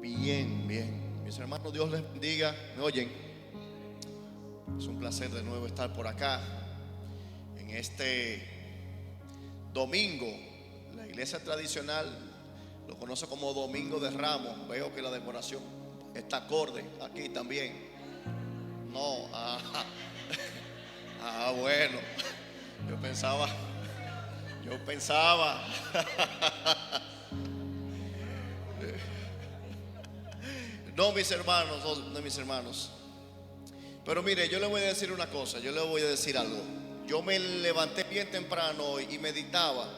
Bien, bien. Mis hermanos, Dios les bendiga. ¿Me oyen? Es un placer de nuevo estar por acá en este domingo. La iglesia tradicional lo conoce como Domingo de Ramos. Veo que la decoración está acorde aquí también. No, bueno. Yo pensaba. No, mis hermanos. Pero mire, yo le voy a decir una cosa, yo le voy a decir algo. Yo me levanté bien temprano hoy y meditaba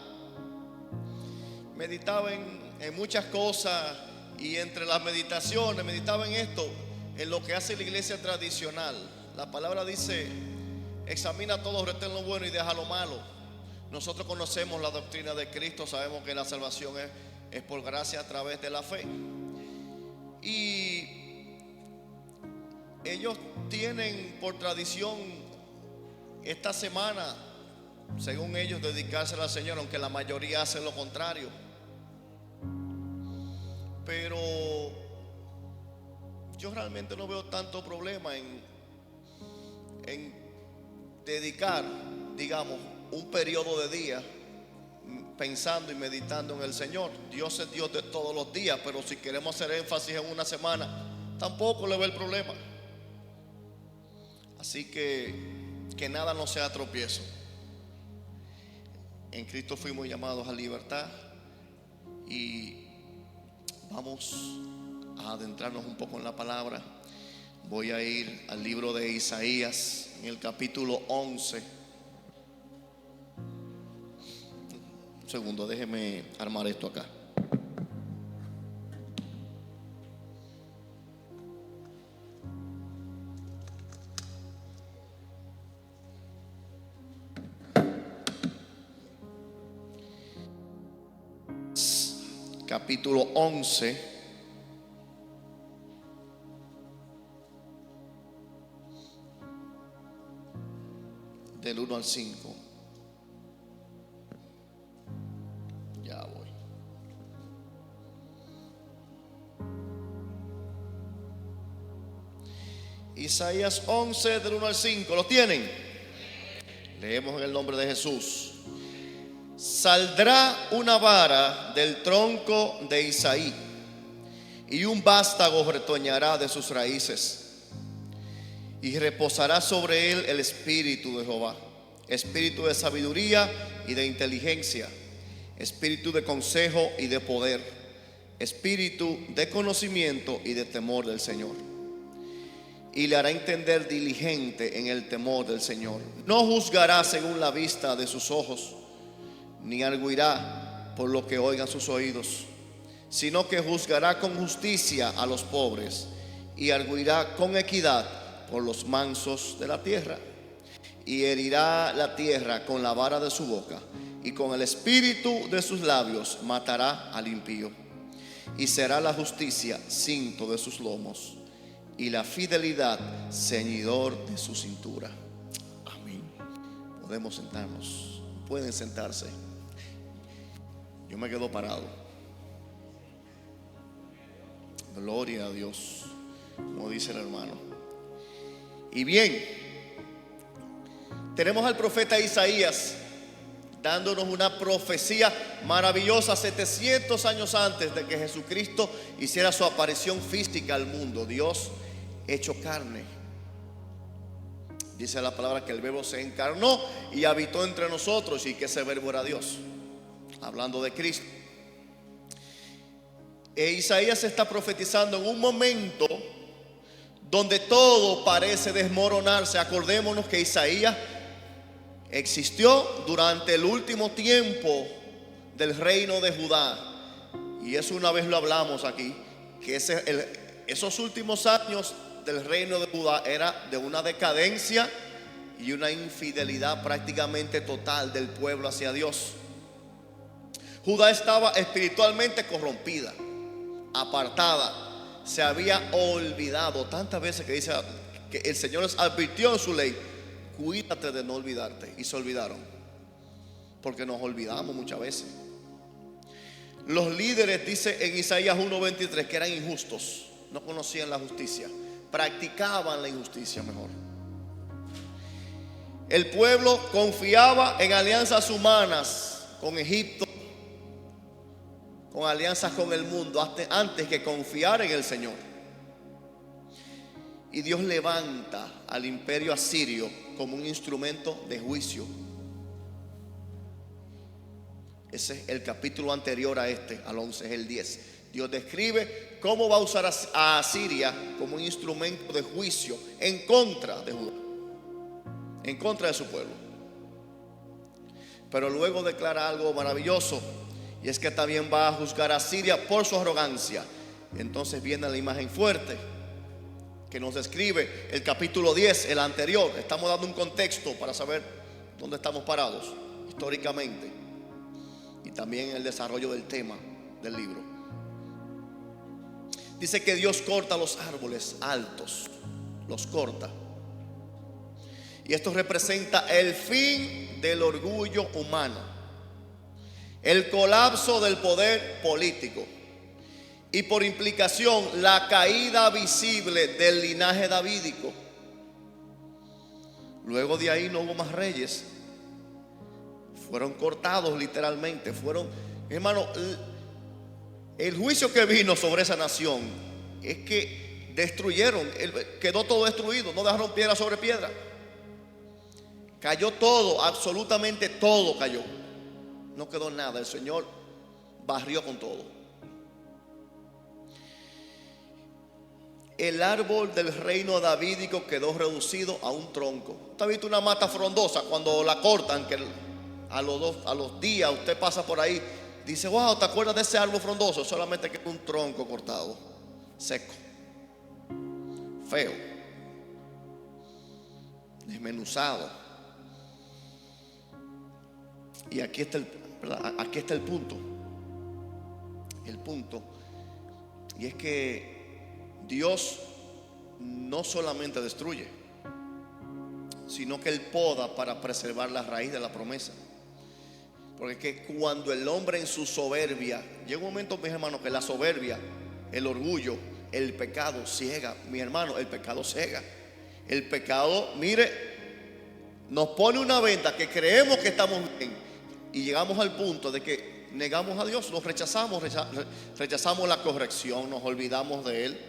en muchas cosas, y entre las meditaciones meditaba en esto, en lo que hace la iglesia tradicional. La palabra dice: examina todo, retén lo bueno y deja lo malo. Nosotros conocemos la doctrina de Cristo, sabemos que la salvación es por gracia a través de la fe. Y ellos tienen por tradición esta semana, según ellos, dedicársela al Señor, aunque la mayoría hace lo contrario. Pero yo realmente no veo tanto problema en dedicar, digamos, un periodo de días pensando y meditando en el Señor. Dios es Dios de todos los días, pero si queremos hacer énfasis en una semana, tampoco le ve el problema. Así que nada nos sea tropiezo. En Cristo fuimos llamados a libertad, y vamos a adentrarnos un poco en la palabra. Voy a ir al libro de Isaías, en el capítulo 11. Un segundo, déjeme armar esto acá. Capítulo 11, del 1 al 5. Ya voy. Isaías 11, del 1 al 5. ¿Lo tienen? Leemos en el nombre de Jesús. Saldrá una vara del tronco de Isaí, y un vástago retoñará de sus raíces, y reposará sobre él el espíritu de Jehová, espíritu de sabiduría y de inteligencia, espíritu de consejo y de poder, espíritu de conocimiento y de temor del Señor. Y le hará entender diligente en el temor del Señor. No juzgará según la vista de sus ojos, ni arguirá por lo que oigan sus oídos, sino que juzgará con justicia a los pobres, y arguirá con equidad por los mansos de la tierra. Y herirá la tierra con la vara de su boca, y con el espíritu de sus labios matará al impío. Y será la justicia cinto de sus lomos, y la fidelidad ceñidor de su cintura. Amén. Podemos sentarnos. Pueden sentarse. Yo me quedo parado. Gloria a Dios, como dice el hermano. Y bien, tenemos al profeta Isaías dándonos una profecía maravillosa 700 años antes de que Jesucristo hiciera su aparición física al mundo. Dios hecho carne. Dice la palabra que el verbo se encarnó y habitó entre nosotros, y que ese verbo era Dios, hablando de Cristo. Isaías está profetizando en un momento donde todo parece desmoronarse. Acordémonos que Isaías existió durante el último tiempo del reino de Judá, y eso una vez lo hablamos aquí, que esos últimos años del reino de Judá era de una decadencia y una infidelidad prácticamente total del pueblo hacia Dios. Judá estaba espiritualmente corrompida, apartada, se había olvidado. Tantas veces que dice que el Señor les advirtió en su ley: cuídate de no olvidarte, y se olvidaron, porque nos olvidamos muchas veces. Los líderes, dice en Isaías 1:23, que eran injustos, no conocían la justicia, practicaban la injusticia mejor. El pueblo confiaba en alianzas humanas con Egipto, con alianzas con el mundo, antes que confiar en el Señor. Y Dios levanta al imperio asirio como un instrumento de juicio. Ese es el capítulo anterior a este, al 11, es el 10. Dios describe cómo va a usar a Asiria como un instrumento de juicio en contra de Judá, en contra de su pueblo. Pero luego declara algo maravilloso, y es que también va a juzgar a Asiria por su arrogancia. Entonces viene la imagen fuerte que nos describe el capítulo 10, el anterior. Estamos dando un contexto para saber dónde estamos parados históricamente y también el desarrollo del tema del libro. Dice que Dios corta los árboles altos, los corta. Y esto representa el fin del orgullo humano, el colapso del poder político y por implicación la caída visible del linaje davídico. Luego de ahí no hubo más reyes, fueron cortados literalmente. Hermano, el juicio que vino sobre esa nación es que destruyeron, quedó todo destruido, no dejaron piedra sobre piedra. Cayó todo, absolutamente todo cayó. No quedó nada, el Señor barrió con todo. El árbol del reino davídico quedó reducido a un tronco. ¿Usted ha visto una mata frondosa cuando la cortan? Que a los días usted pasa por ahí, dice: wow, ¿te acuerdas de ese árbol frondoso? Solamente que es un tronco cortado, seco, feo, desmenuzado. Y aquí está el punto. El punto. Y es que Dios no solamente destruye, sino que Él poda para preservar la raíz de la promesa. Porque es que cuando el hombre en su soberbia, llega un momento, mis hermanos, que la soberbia, el orgullo, el pecado ciega. Mi hermano, el pecado ciega. El pecado, mire, nos pone una venda que creemos que estamos bien y llegamos al punto de que negamos a Dios, lo rechazamos, rechazamos la corrección, nos olvidamos de Él.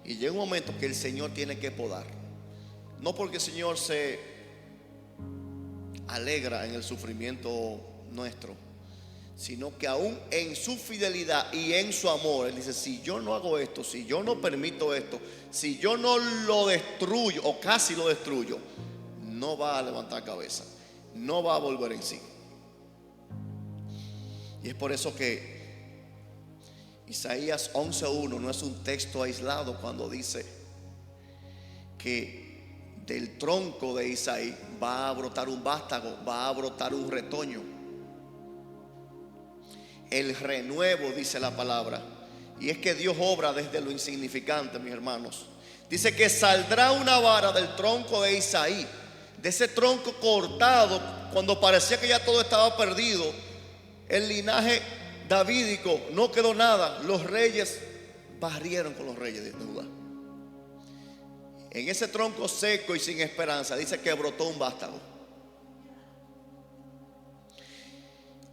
Y llega un momento que el Señor tiene que podar. No porque el Señor se alegra en el sufrimiento nuestro, sino que aún en su fidelidad y en su amor, Él dice: si yo no hago esto, si yo no permito esto, si yo no lo destruyo o casi lo destruyo, no va a levantar cabeza, no va a volver en sí. Y es por eso que Isaías 11:1 no es un texto aislado cuando dice que del tronco de Isaí va a brotar un vástago, va a brotar un retoño. El renuevo, dice la palabra. Y es que Dios obra desde lo insignificante, mis hermanos. Dice que saldrá una vara del tronco de Isaí, de ese tronco cortado cuando parecía que ya todo estaba perdido. El linaje davídico no quedó nada. Los reyes barrieron con los reyes de Judá. En ese tronco seco y sin esperanza, dice que brotó un vástago.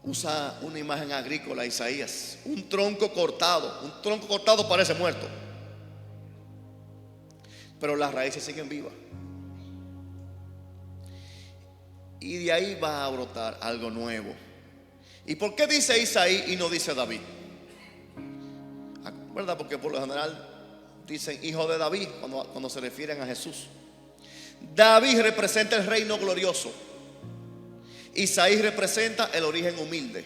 Usa una imagen agrícola Isaías. Un tronco cortado. Un tronco cortado parece muerto, pero las raíces siguen vivas. Y de ahí va a brotar algo nuevo. ¿Y por qué dice Isaí y no dice David? ¿Verdad? Porque por lo general dicen hijo de David cuando se refieren a Jesús. David representa el reino glorioso. Isaí representa el origen humilde.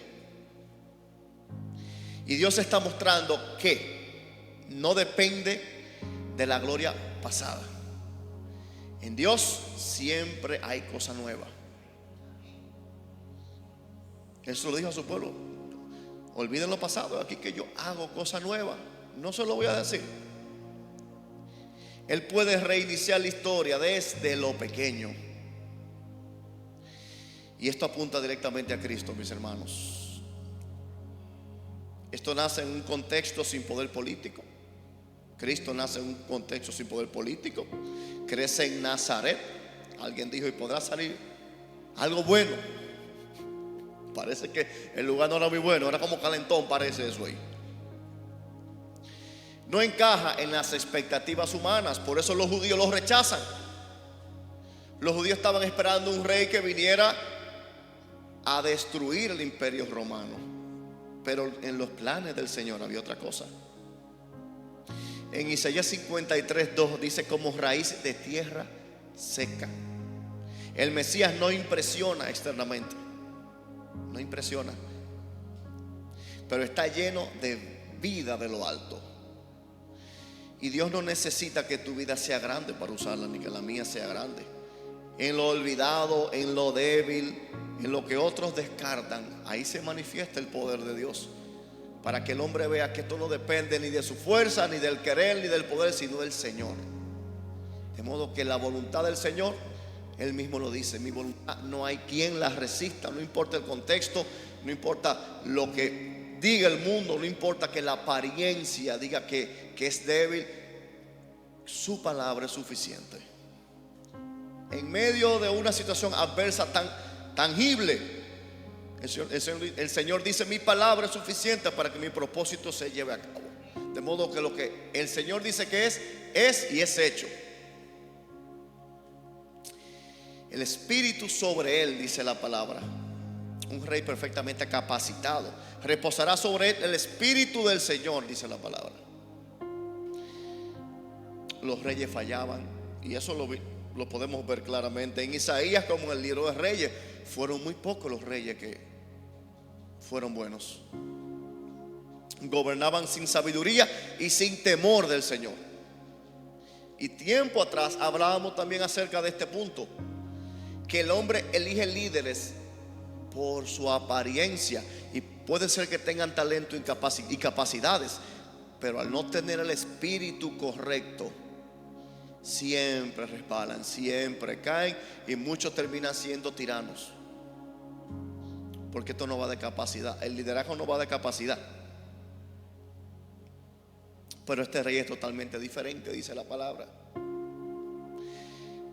Y Dios está mostrando que no depende de la gloria pasada. En Dios siempre hay cosa nueva. Él se lo dijo a su pueblo: olviden lo pasado, aquí que yo hago cosa nueva. No se lo voy a decir. Él puede reiniciar la historia desde lo pequeño. Y esto apunta directamente a Cristo, mis hermanos. Esto nace en un contexto sin poder político. Cristo nace en un contexto sin poder político. Crece en Nazaret. Alguien dijo: ¿y podrá salir algo bueno? Parece que el lugar no era muy bueno, era como calentón, parece eso ahí. No encaja en las expectativas humanas, por eso los judíos los rechazan. Los judíos estaban esperando un rey que viniera a destruir el imperio romano, pero en los planes del Señor había otra cosa. En Isaías 53:2 dice: como raíz de tierra seca. El Mesías no impresiona externamente, no impresiona, pero está lleno de vida de lo alto. Y Dios no necesita que tu vida sea grande para usarla, ni que la mía sea grande. En lo olvidado, en lo débil, en lo que otros descartan, ahí se manifiesta el poder de Dios, para que el hombre vea que esto no depende ni de su fuerza, ni del querer, ni del poder, sino del Señor. De modo que la voluntad del Señor, Él mismo lo dice: mi voluntad no hay quien la resista. No importa el contexto, no importa lo que diga el mundo, no importa que la apariencia diga que es débil, su palabra es suficiente. En medio de una situación adversa tan tangible, el Señor dice: mi palabra es suficiente para que mi propósito se lleve a cabo. De modo que lo que el Señor dice que es y es hecho. El Espíritu sobre él, dice la palabra. Un rey perfectamente capacitado. Reposará sobre él el Espíritu del Señor, dice la palabra. Los reyes fallaban, y eso lo podemos ver claramente en Isaías, como en el libro de Reyes. Fueron muy pocos los reyes que fueron buenos. Gobernaban sin sabiduría y sin temor del Señor. Y tiempo atrás hablábamos también acerca de este punto, que el hombre elige líderes por su apariencia, y puede ser que tengan talento y capacidades, pero al no tener el espíritu correcto, siempre resbalan, siempre caen, y muchos terminan siendo tiranos, porque esto no va de capacidad. El liderazgo no va de capacidad. Pero este rey es totalmente diferente, dice la palabra.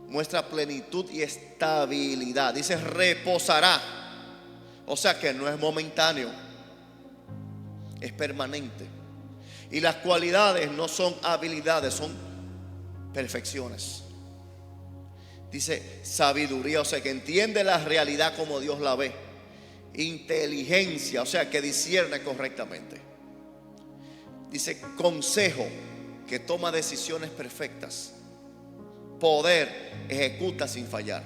Muestra plenitud y estabilidad. Dice: reposará. O sea que no es momentáneo, es permanente. Y las cualidades no son habilidades, son perfecciones. Dice sabiduría, o sea que entiende la realidad como Dios la ve. Inteligencia, o sea que discierne correctamente. Dice consejo, que toma decisiones perfectas. Poder, ejecuta sin fallar.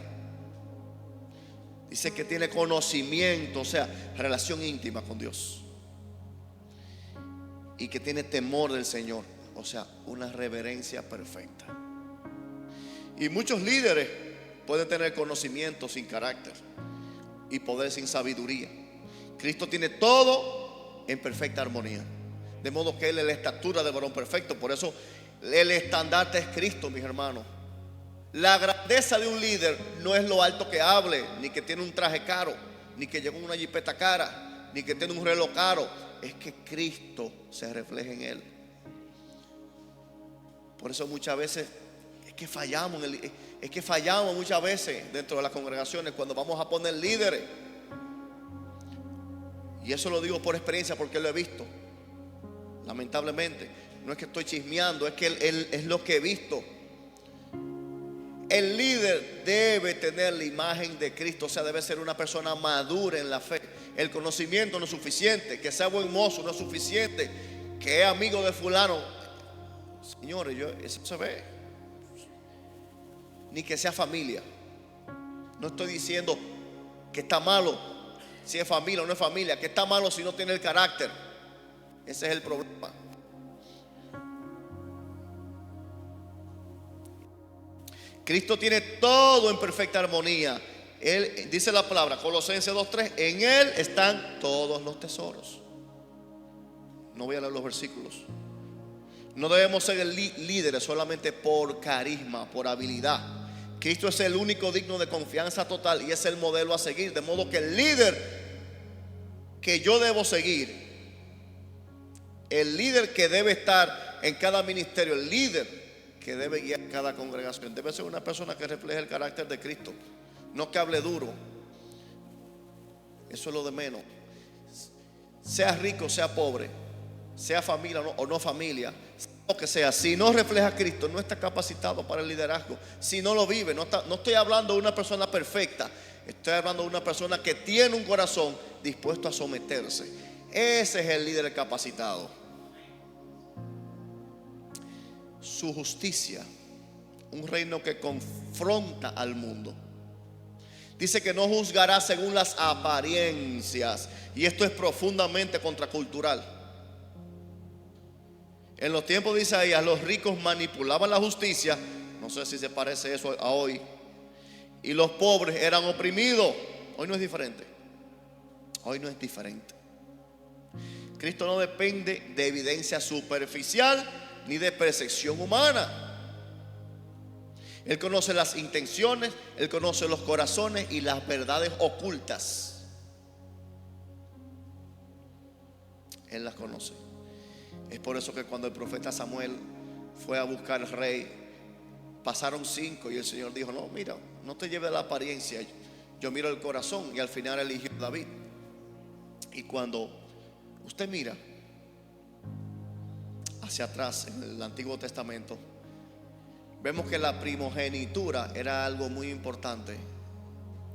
Dice que tiene conocimiento, o sea, relación íntima con Dios. Y que tiene temor del Señor, o sea, una reverencia perfecta. Y muchos líderes pueden tener conocimiento sin carácter y poder sin sabiduría. Cristo tiene todo en perfecta armonía, de modo que Él es la estatura del varón perfecto. Por eso el estandarte es Cristo, mis hermanos. La grandeza de un líder no es lo alto que hable, ni que tiene un traje caro, ni que llegó en una jipeta cara, ni que tiene un reloj caro. Es que Cristo se refleja en él. Por eso muchas veces es que fallamos muchas veces dentro de las congregaciones cuando vamos a poner líderes. Y eso lo digo por experiencia, porque lo he visto. Lamentablemente, no es que estoy chismeando, es que es lo que he visto. El líder debe tener la imagen de Cristo, o sea, debe ser una persona madura en la fe. El conocimiento no es suficiente, que sea buen mozo no es suficiente, que es amigo de fulano. Señores, eso se ve. Ni que sea familia. No estoy diciendo que está malo si es familia o no es familia, que está malo si no tiene el carácter. Ese es el problema. Cristo tiene todo en perfecta armonía. Él, dice la palabra, Colosenses 2:3, en Él están todos los tesoros. No voy a leer los versículos. No debemos ser líderes solamente por carisma, por habilidad. Cristo es el único digno de confianza total y es el modelo a seguir. De modo que el líder que yo debo seguir El líder que debe estar en cada ministerio, el líder que debe guiar cada congregación, debe ser una persona que refleje el carácter de Cristo, no que hable duro. Eso es lo de menos. Sea rico, sea pobre, sea familia o no familia, lo que sea, si no refleja a Cristo, no está capacitado para el liderazgo. Si no lo vive, no estoy hablando de una persona perfecta, estoy hablando de una persona que tiene un corazón dispuesto a someterse. Ese es el líder capacitado. Su justicia, un reino que confronta al mundo. Dice que no juzgará según las apariencias, y esto es profundamente contracultural. En los tiempos de Isaías, los ricos manipulaban la justicia, no sé si se parece eso a hoy, y los pobres eran oprimidos. Hoy no es diferente. Hoy no es diferente. Cristo no depende de evidencia superficial ni de percepción humana. Él conoce las intenciones, Él conoce los corazones y las verdades ocultas. Él las conoce. Es por eso que cuando el profeta Samuel fue a buscar al rey, pasaron 5 y el Señor dijo: no, mira, no te lleves de la apariencia, yo miro el corazón. Y al final eligió a David. Y cuando usted mira hacia atrás en el Antiguo Testamento, vemos que la primogenitura era algo muy importante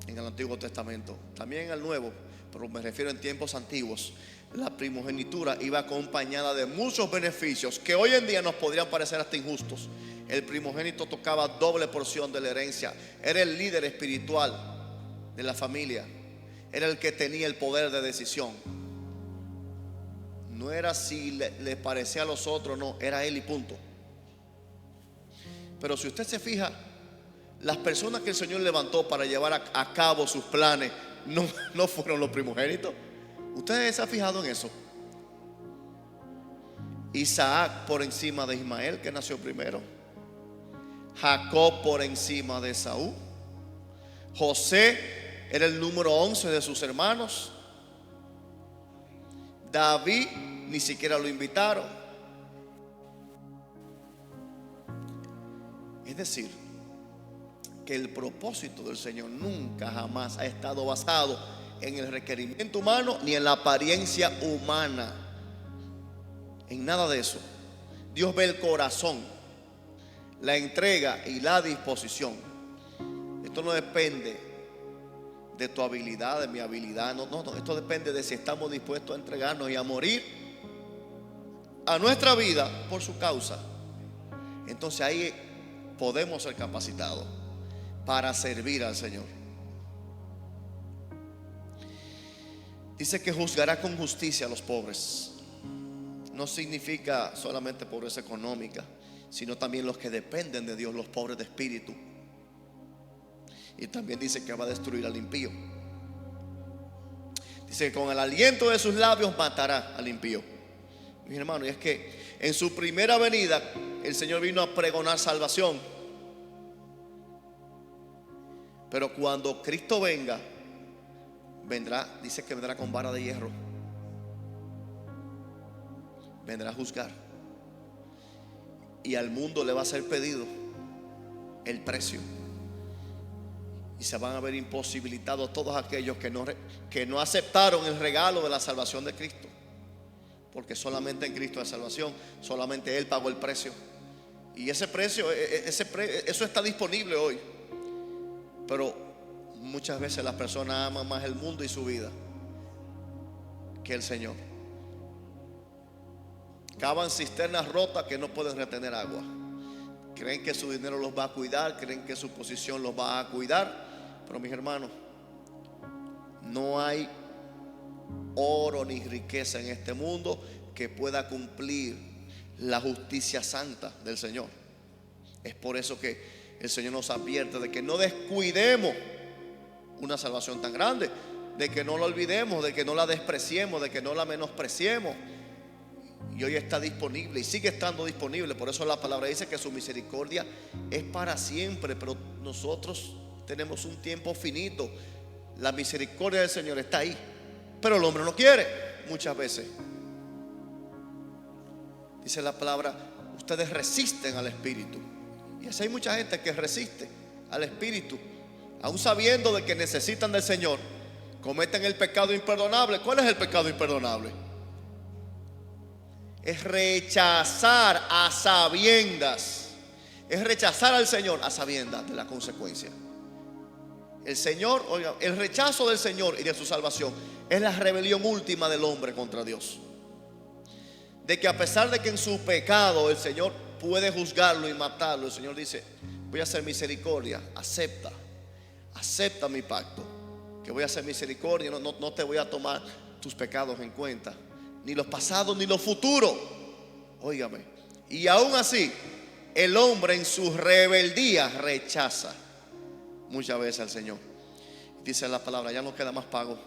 en el Antiguo Testamento, también en el Nuevo, pero me refiero en tiempos antiguos. La primogenitura iba acompañada de muchos beneficios que hoy en día nos podrían parecer hasta injustos. El primogénito tocaba doble porción de la herencia, era el líder espiritual de la familia, era el que tenía el poder de decisión. No era si le parecía a los otros, no, era él y punto. Pero si usted se fija, las personas que el Señor levantó para llevar a cabo sus planes no fueron los primogénitos. ¿Ustedes se han fijado en eso? Isaac por encima de Ismael, que nació primero. Jacob por encima de Esaú. José era el número 11 de sus hermanos. David ni siquiera lo invitaron. Es decir, que el propósito del Señor nunca jamás ha estado basado en el requerimiento humano ni en la apariencia humana, en nada de eso. Dios ve el corazón, la entrega y la disposición. Esto no depende de tu habilidad, de mi habilidad, no. Esto depende de si estamos dispuestos a entregarnos y a morir a nuestra vida por su causa. Entonces ahí podemos ser capacitados para servir al Señor. Dice que juzgará con justicia a los pobres. No significa solamente pobreza económica, sino también los que dependen de Dios, los pobres de espíritu. Y también dice que va a destruir al impío. Dice que con el aliento de sus labios matará al impío. Mis hermanos, y es que en su primera venida el Señor vino a pregonar salvación. Pero cuando Cristo venga, dice que vendrá con vara de hierro. Vendrá a juzgar. Y al mundo le va a ser pedido el precio. Y se van a ver imposibilitados todos aquellos que no aceptaron el regalo de la salvación de Cristo. Porque solamente en Cristo hay salvación. Solamente Él pagó el precio. Y ese precio, eso está disponible hoy. Pero muchas veces las personas aman más el mundo y su vida que el Señor. Cavan cisternas rotas que no pueden retener agua. Creen que su dinero los va a cuidar, creen que su posición los va a cuidar. Pero mis hermanos, no hay oro ni riqueza en este mundo que pueda cumplir la justicia santa del Señor. Es por eso que el Señor nos advierte de que no descuidemos una salvación tan grande, de que no la olvidemos, de que no la despreciemos, de que no la menospreciemos. Y hoy está disponible y sigue estando disponible. Por eso la palabra dice que su misericordia es para siempre. Pero nosotros tenemos un tiempo finito. La misericordia del Señor está ahí, pero el hombre no quiere muchas veces. Dice la palabra, ustedes resisten al Espíritu. Y así hay mucha gente que resiste al Espíritu, aún sabiendo de que necesitan del Señor. Cometen el pecado imperdonable. ¿Cuál es el pecado imperdonable? Es rechazar a sabiendas. Es rechazar al Señor a sabiendas de la consecuencia. El Señor, oiga, el rechazo del Señor y de su salvación es la rebelión última del hombre contra Dios. De que a pesar de que en su pecado el Señor puede juzgarlo y matarlo, el Señor dice, voy a hacer misericordia, acepta mi pacto, que voy a hacer misericordia, no te voy a tomar tus pecados en cuenta, ni los pasados ni los futuros. Óigame, y aún así el hombre en su rebeldía rechaza muchas veces al Señor. Dice la palabra, ya no queda más pago.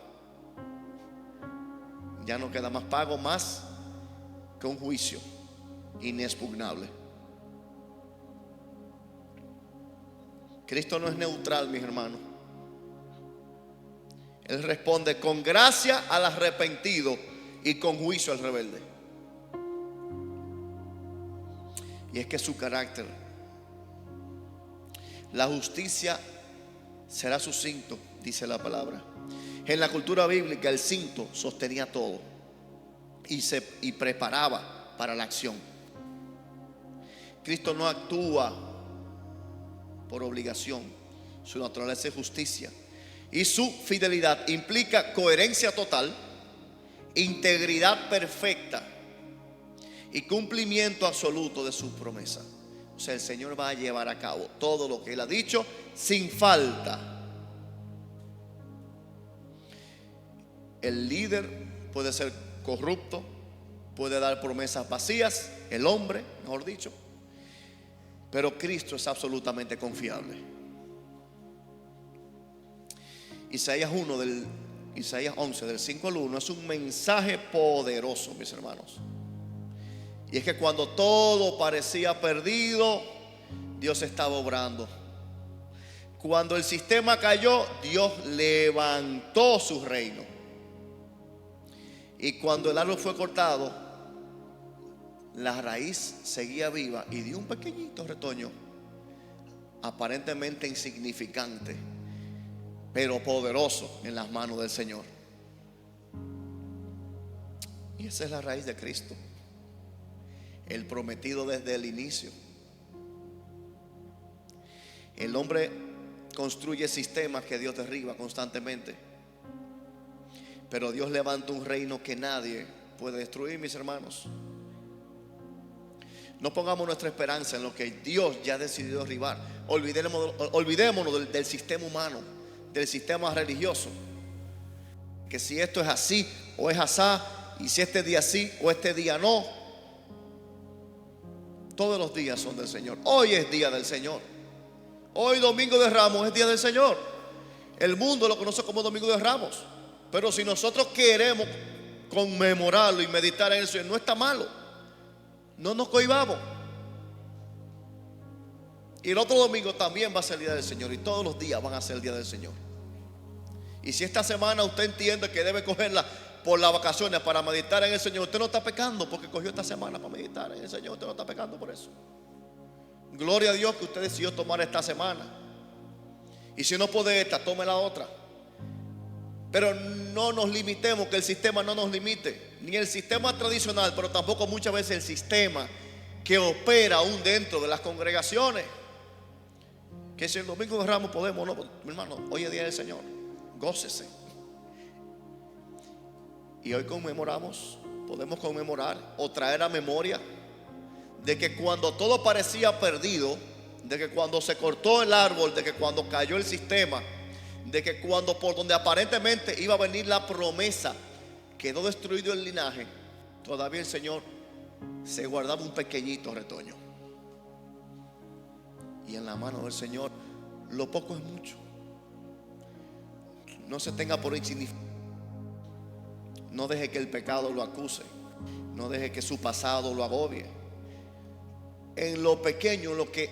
Ya no queda más pago más que un juicio inexpugnable. Cristo no es neutral, mis hermanos. Él responde con gracia al arrepentido y con juicio al rebelde. Y es que su carácter, la justicia será su cinto, dice la palabra. En la cultura bíblica el cinto sostenía todo y preparaba para la acción. Cristo no actúa por obligación. Su naturaleza es justicia y su fidelidad implica coherencia total, integridad perfecta y cumplimiento absoluto de sus promesas. O sea, el Señor va a llevar a cabo todo lo que Él ha dicho sin falta. El líder puede ser corrupto, puede dar promesas vacías, el hombre, mejor dicho, pero Cristo es absolutamente confiable. Isaías 11 del 5 al 1 es un mensaje poderoso, mis hermanos. Y es que cuando todo parecía perdido, Dios estaba obrando. Cuando el sistema cayó, Dios levantó su reino. Y cuando el árbol fue cortado, la raíz seguía viva y dio un pequeñito retoño, aparentemente insignificante, pero poderoso en las manos del Señor. Y esa es la raíz de Cristo, el prometido desde el inicio. El hombre construye sistemas que Dios derriba constantemente, pero Dios levanta un reino que nadie puede destruir, mis hermanos. No pongamos nuestra esperanza en lo que Dios ya ha decidido derribar. Olvidémonos del sistema humano, del sistema religioso, que si esto es así o es asá, y si este día sí o este día no. Todos los días son del Señor. Hoy es día del Señor. Hoy, Domingo de Ramos, es día del Señor. El mundo lo conoce como Domingo de Ramos, pero si nosotros queremos conmemorarlo y meditar en eso, no está malo. No nos cohibamos. Y el otro domingo también va a ser el día del Señor, y todos los días van a ser el día del Señor. Y si esta semana usted entiende que debe cogerla por las vacaciones para meditar en el Señor, usted no está pecando porque cogió esta semana para meditar en el Señor. Usted no está pecando por eso. Gloria a Dios que usted decidió tomar esta semana. Y si no puede esta, tome la otra. Pero no nos limitemos, que el sistema no nos limite. Ni el sistema tradicional, pero tampoco muchas veces el sistema que opera aún dentro de las congregaciones. Que si el domingo de Ramos podemos, no, mi hermano, hoy es día del Señor. Gócese. Y hoy podemos conmemorar o traer a memoria de que cuando todo parecía perdido, de que cuando se cortó el árbol, de que cuando cayó el sistema, de que cuando por donde aparentemente iba a venir la promesa quedó destruido el linaje, todavía el Señor se guardaba un pequeñito retoño. Y en la mano del Señor lo poco es mucho. No se tenga por insignificante. No deje que el pecado lo acuse. No deje que su pasado lo agobie. En lo pequeño, lo que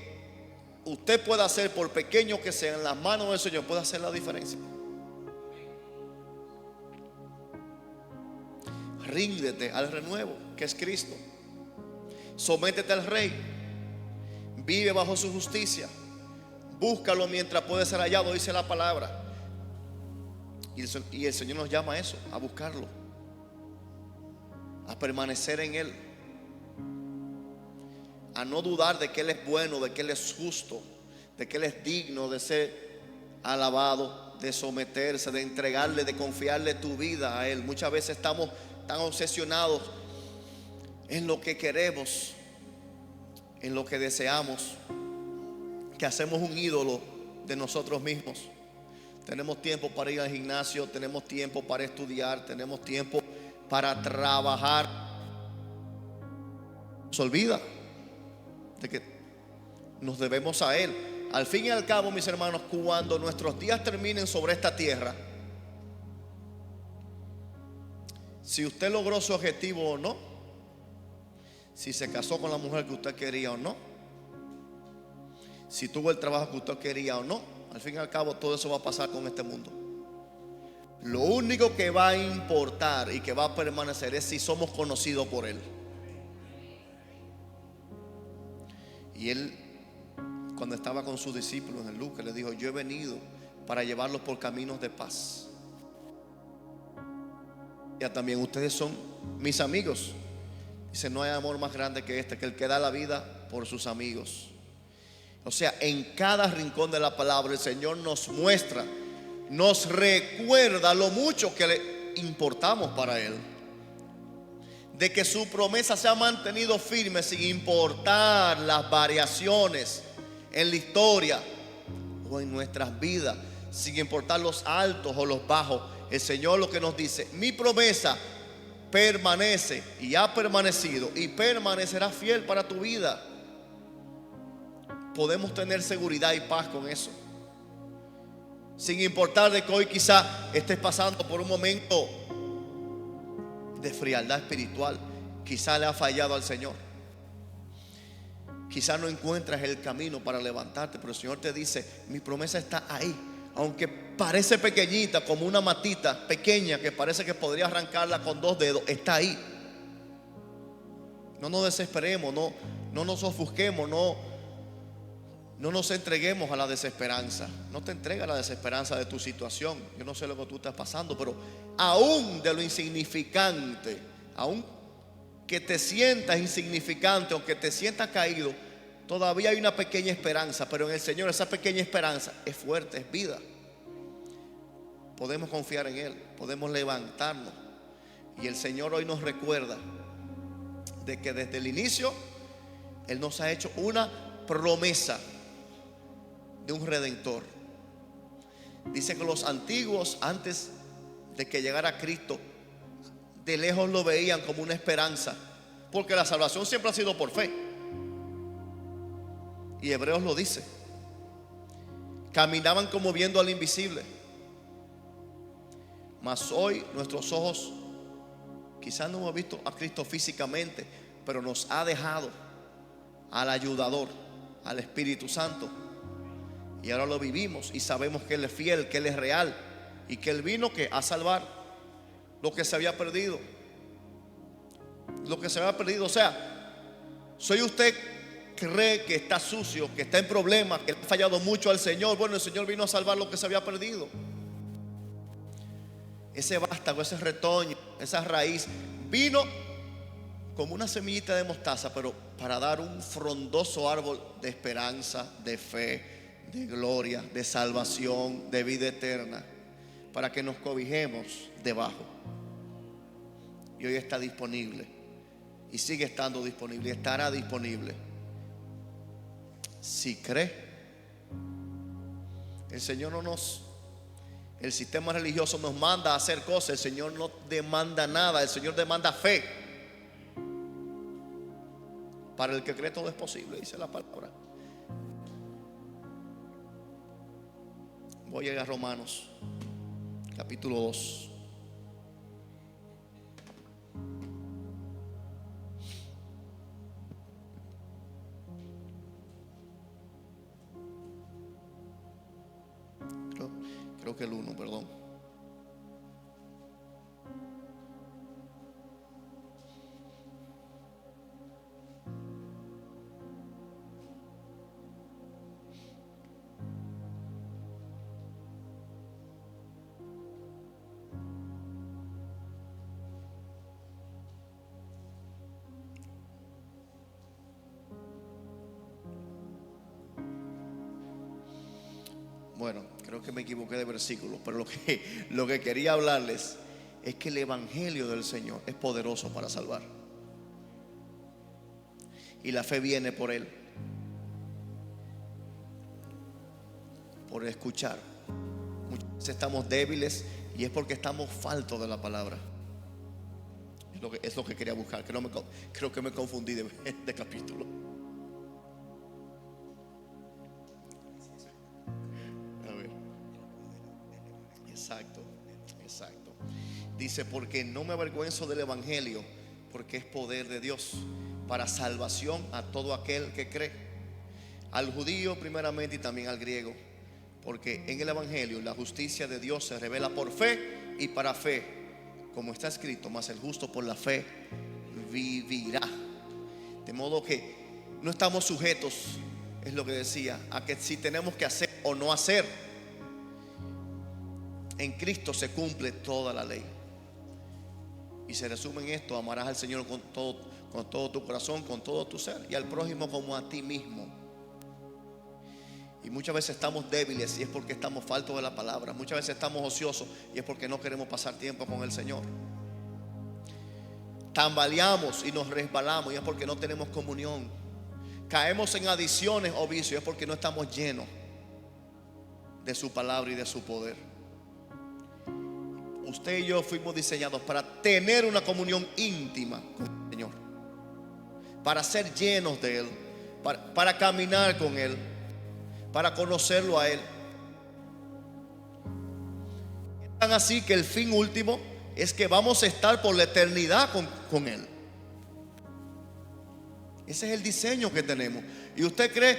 usted pueda hacer, por pequeño que sea, en las manos del Señor, puede hacer la diferencia. Ríndete al renuevo, que es Cristo. Sométete al rey, vive bajo su justicia, búscalo mientras puede ser hallado, dice la palabra. Y el Señor nos llama a eso, a buscarlo, a permanecer en Él, a no dudar de que Él es bueno, de que Él es justo, de que Él es digno de ser alabado, de someterse, de entregarle, de confiarle tu vida a Él. Muchas veces estamos tan obsesionados en lo que queremos, en lo que deseamos, que hacemos un ídolo de nosotros mismos. Tenemos tiempo para ir al gimnasio, tenemos tiempo para estudiar, tenemos tiempo para trabajar. Se olvida de que nos debemos a Él. Al fin y al cabo, mis hermanos, cuando nuestros días terminen sobre esta tierra, si usted logró su objetivo o no, si se casó con la mujer que usted quería o no, si tuvo el trabajo que usted quería o no, al fin y al cabo todo eso va a pasar con este mundo. Lo único que va a importar y que va a permanecer es si somos conocidos por Él. Y Él, cuando estaba con sus discípulos en Lucas, le dijo: yo he venido para llevarlos por caminos de paz. Ya también ustedes son mis amigos. Dice: no hay amor más grande que este, que el que da la vida por sus amigos. O sea, en cada rincón de la palabra el Señor nos muestra, nos recuerda lo mucho que le importamos para Él, de que su promesa se ha mantenido firme sin importar las variaciones en la historia o en nuestras vidas, sin importar los altos o los bajos. El Señor lo que nos dice: mi promesa permanece y ha permanecido y permanecerá fiel para tu vida. Podemos tener seguridad y paz con eso, sin importar de que hoy quizá estés pasando por un momento de frialdad espiritual. Quizá le ha fallado al Señor, quizá no encuentras el camino para levantarte, pero el Señor te dice: mi promesa está ahí. Aunque parece pequeñita, como una matita pequeña que parece que podría arrancarla con 2 dedos, está ahí. No nos desesperemos, no nos ofusquemos, no nos entreguemos a la desesperanza. No te entregues a la desesperanza de tu situación. Yo no sé lo que tú estás pasando, pero aún de lo insignificante, aún que te sientas insignificante, aunque te sientas caído, todavía hay una pequeña esperanza. Pero en el Señor esa pequeña esperanza es fuerte, es vida. Podemos confiar en Él, podemos levantarnos. Y el Señor hoy nos recuerda de que desde el inicio Él nos ha hecho una promesa de un redentor. Dice que los antiguos, antes de que llegara Cristo, de lejos lo veían como una esperanza, porque la salvación siempre ha sido por fe. Y Hebreos lo dice: caminaban como viendo al invisible. Mas hoy nuestros ojos quizás no hemos visto a Cristo físicamente, pero nos ha dejado al ayudador, al Espíritu Santo. Y ahora lo vivimos y sabemos que Él es fiel, que Él es real y que Él vino a salvar lo que se había perdido. Lo que se había perdido. O sea, ¿soy usted cree que está sucio, que está en problemas, que le ha fallado mucho al Señor? Bueno, el Señor vino a salvar lo que se había perdido. Ese vástago, ese retoño, esa raíz vino como una semillita de mostaza, pero para dar un frondoso árbol de esperanza, de fe, de gloria, de salvación, de vida eterna, para que nos cobijemos debajo. Y hoy está disponible, y sigue estando disponible, y estará disponible. Si cree, el Señor el sistema religioso nos manda a hacer cosas. El Señor no demanda nada, el Señor demanda fe. Para el que cree todo es posible, dice la palabra. Voy a ir a Romanos capítulo 2. Creo que el 1, perdón. Bueno, creo que me equivoqué de versículo, pero lo que quería hablarles es que el evangelio del Señor es poderoso para salvar. Y la fe viene por él, por escuchar. Muchas veces estamos débiles y es porque estamos faltos de la palabra. Es lo que quería buscar. Creo que me confundí de capítulo. A ver. Exacto. Dice, porque no me avergüenzo del evangelio, porque es poder de Dios para salvación a todo aquel que cree, al judío primeramente y también al griego. Porque en el evangelio la justicia de Dios se revela por fe y para fe, como está escrito, mas el justo por la fe vivirá. De modo que no estamos sujetos, es lo que decía, a que si tenemos que hacer o no hacer. En Cristo se cumple toda la ley. Y se resume en esto: amarás al Señor con todo tu corazón, con todo tu ser, y al prójimo como a ti mismo. Y muchas veces estamos débiles y es porque estamos faltos de la palabra. Muchas veces estamos ociosos y es porque no queremos pasar tiempo con el Señor. Tambaleamos y nos resbalamos y es porque no tenemos comunión. Caemos en adicciones o vicios y es porque no estamos llenos de su palabra y de su poder. Usted y yo fuimos diseñados para tener una comunión íntima con el Señor, para ser llenos de Él, para caminar con Él, para conocerlo a Él. Es tan así que el fin último es que vamos a estar por la eternidad con Él. Ese es el diseño que tenemos. ¿Y usted cree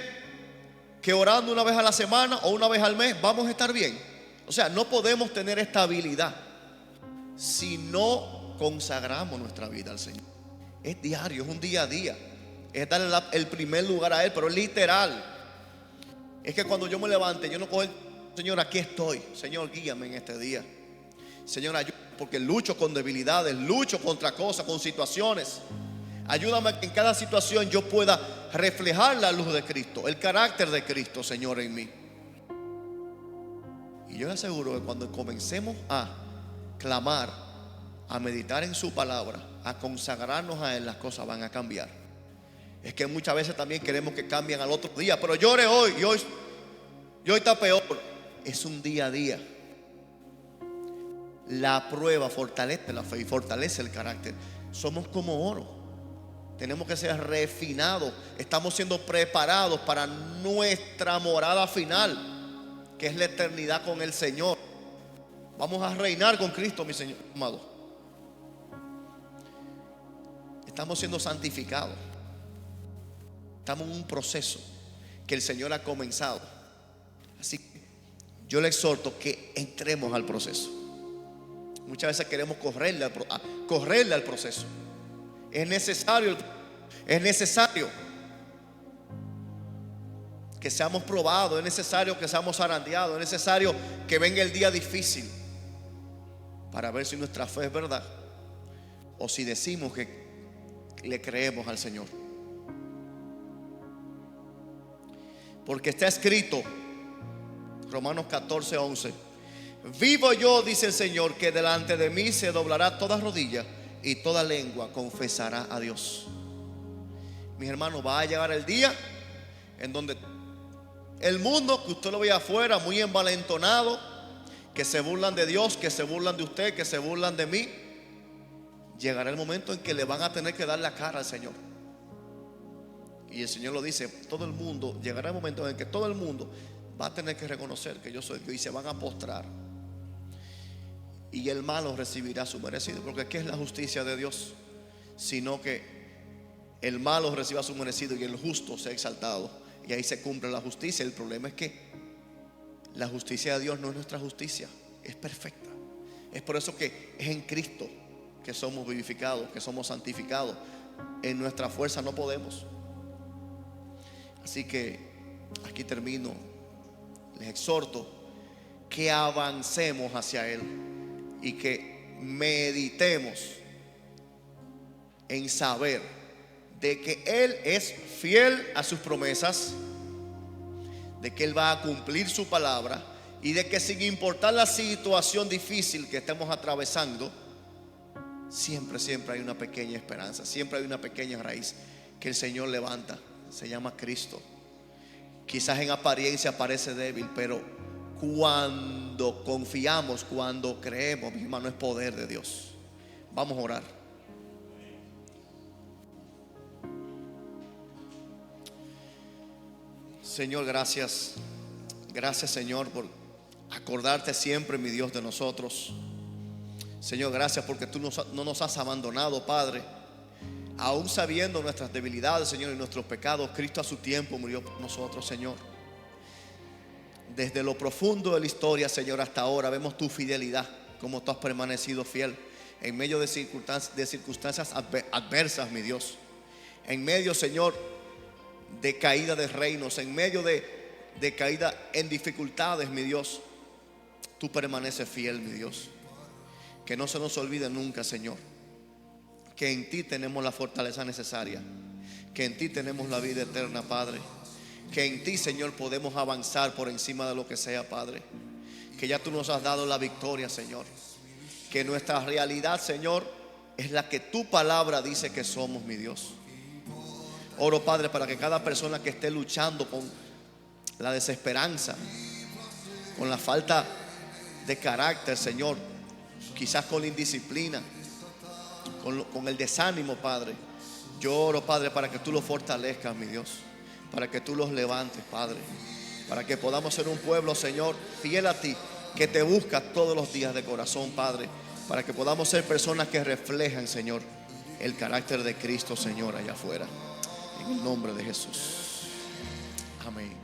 que orando una vez a la semana o una vez al mes vamos a estar bien? O sea, no podemos tener estabilidad si no consagramos nuestra vida al Señor. Es diario, es un día a día, es darle el primer lugar a Él, pero es literal. Es que cuando yo me levante, yo no cojo Señor, aquí estoy, Señor, guíame en este día, Señor, ayúdame, porque lucho con debilidades, lucho contra cosas, con situaciones. Ayúdame a que en cada situación yo pueda reflejar la luz de Cristo, el carácter de Cristo, Señor, en mí. Y yo le aseguro que cuando comencemos a clamar, a meditar en su palabra, a consagrarnos a Él, las cosas van a cambiar. Es que muchas veces también queremos que cambien al otro día, pero llore hoy y hoy está peor. Es un día a día. La prueba fortalece la fe y fortalece el carácter. Somos como oro, tenemos que ser refinados. Estamos siendo preparados para nuestra morada final, que es la eternidad con el Señor. Vamos a reinar con Cristo, mi Señor amado. Estamos siendo santificados. Estamos en un proceso que el Señor ha comenzado. Así que yo le exhorto que entremos al proceso. Muchas veces queremos correrle al proceso. Es necesario que seamos probados, es necesario que seamos zarandeados, es necesario que venga el día difícil para ver si nuestra fe es verdad o si decimos que le creemos al Señor. Porque está escrito, Romanos 14:11, vivo yo, dice el Señor, que delante de mí se doblará toda rodilla y toda lengua confesará a Dios. Mis hermanos, va a llegar el día en donde el mundo, que usted lo ve afuera muy envalentonado, que se burlan de Dios, que se burlan de usted, que se burlan de mí, llegará el momento en que le van a tener que dar la cara al Señor. Y el Señor lo dice, todo el mundo, llegará el momento en que todo el mundo va a tener que reconocer que yo soy Dios y se van a postrar. Y el malo recibirá su merecido. Porque ¿qué es la justicia de Dios? Sino que el malo reciba su merecido y el justo sea exaltado. Y ahí se cumple la justicia. El problema es que la justicia de Dios no es nuestra justicia, es perfecta. Es por eso que es en Cristo que somos vivificados, que somos santificados. En nuestra fuerza no podemos. Así que aquí termino. Les exhorto que avancemos hacia Él y que meditemos en saber de que Él es fiel a sus promesas, de que Él va a cumplir su palabra, y de que sin importar la situación difícil que estemos atravesando, siempre hay una pequeña esperanza, siempre hay una pequeña raíz que el Señor levanta. Se llama Cristo. Quizás en apariencia parece débil, pero cuando confiamos, cuando creemos, mi hermano, es poder de Dios. Vamos a orar. Señor, gracias. Gracias, Señor, por acordarte siempre, mi Dios, de nosotros. Señor, gracias porque tú no nos has abandonado, Padre. Aún sabiendo nuestras debilidades, Señor, y nuestros pecados, Cristo a su tiempo murió por nosotros, Señor. Desde lo profundo de la historia, Señor, hasta ahora vemos tu fidelidad, como tú has permanecido fiel en medio de circunstancias adversas, mi Dios. En medio, Señor, de caída de reinos, en medio de caída en dificultades, mi Dios, tú permaneces fiel, mi Dios. Que no se nos olvide nunca, Señor, que en ti tenemos la fortaleza necesaria, que en ti tenemos la vida eterna, Padre, que en ti, Señor, podemos avanzar por encima de lo que sea, Padre, que ya tú nos has dado la victoria, Señor, que nuestra realidad, Señor, es la que tu palabra dice que somos, mi Dios. Oro, Padre, para que cada persona que esté luchando con la desesperanza, con la falta de carácter, Señor, quizás con la indisciplina, con el desánimo, Padre, yo oro, Padre, para que tú los fortalezcas, mi Dios, para que tú los levantes, Padre, para que podamos ser un pueblo, Señor, fiel a ti, que te busca todos los días de corazón, Padre, para que podamos ser personas que reflejan, Señor, el carácter de Cristo, Señor, allá afuera, en el nombre de Jesús. Amén.